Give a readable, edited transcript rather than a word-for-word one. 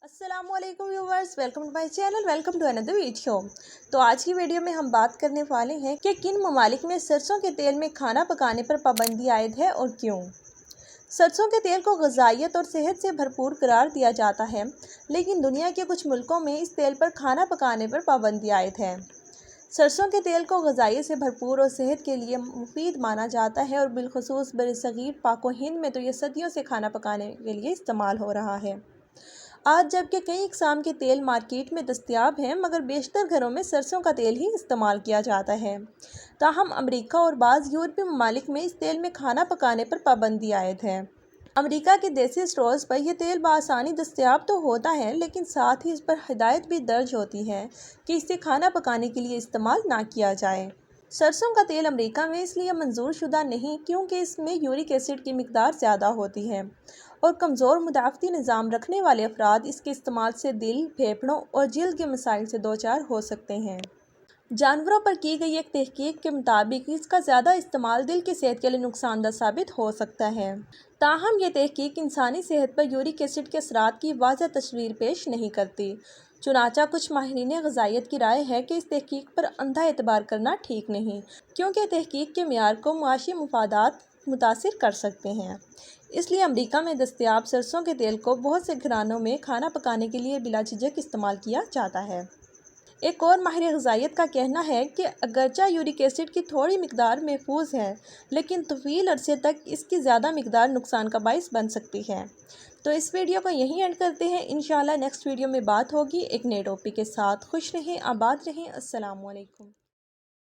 अस्सलाम वालेकुम viewers, welcome to my channel, welcome to another video. तो आज की वीडियो में हम बात करने वाले हैं कि किन ममालिक में सरसों के तेल में खाना पकाने पर पाबंदी आयद है और क्यों। सरसों के तेल को ग़िज़ाइयत और सेहत से भरपूर करार दिया जाता है, लेकिन दुनिया के कुछ मुल्कों में इस तेल पर खाना पकाने पर पाबंदी आयद है। सरसों के तेल को ग़िज़ाइयत से भरपूर और सेहत के लिए मुफीद माना जाता है और बिलखुसूस बरसगीर पाक व हिंद में तो ये सदियों से खाना पकाने के लिए इस्तेमाल हो रहा है। आज जबकि कई इक़साम के तेल मार्केट में दस्तयाब हैं, मगर बेशतर घरों में सरसों का तेल ही इस्तेमाल किया जाता है। ताहम अमरीका और बाज़ यूरोपीय ममालिक में इस तेल में खाना पकाने पर पाबंदी आयद है। अमरीका के देसी स्टोर्स पर यह तेल बआसानी दस्तयाब तो होता है, लेकिन साथ ही इस पर हिदायत भी दर्ज होती है कि इसे खाना पकाने के लिए इस्तेमाल ना किया जाए। सरसों का तेल अमरीका में इसलिए मंजूर शुदा नहीं क्योंकि इसमें यूरिक एसिड की मिकदार ज़्यादा होती है और कमज़ोर मुदाफ़ती निज़ाम रखने वाले अफराद इसके इस्तेमाल से दिल, फेफड़ों और जिल्द के मसाइल से दोचार हो सकते हैं। जानवरों पर की गई एक तहकीक के मुताबिक इसका ज़्यादा इस्तेमाल दिल की सेहत के लिए नुकसानदा साबित हो सकता है। ताहम यह तहकीक इंसानी सेहत पर यूरिक एसिड के असरात की वाज़ह तस्वीर पेश नहीं करती। चुनांचे कुछ माहिरीन ग़िज़ाइयत की राय है कि इस तहकीक पर अंधा एतबार करना ठीक नहीं, क्योंकि तहकीक के मियार को मुआशी मुफादात मुतासिर कर सकते हैं। इसलिए अमरीका में दस्तयाब सरसों के तेल को बहुत से घरानों में खाना पकाने के लिए बिला झिझक इस्तेमाल किया जाता है। एक और माहिर ग़िज़ाइयत का कहना है कि अगरचा यूरिक एसिड की थोड़ी मिकदार महफूज है, लेकिन तवील अरसे तक इसकी ज़्यादा मिकदार नुकसान का बाइस बन सकती है। तो इस वीडियो को यहीं एंड करते हैं। इंशाल्लाह नेक्स्ट वीडियो में बात होगी एक नए टॉपिक के साथ। खुश रहें, आबाद रहें। अस्सलाम वालेकुम।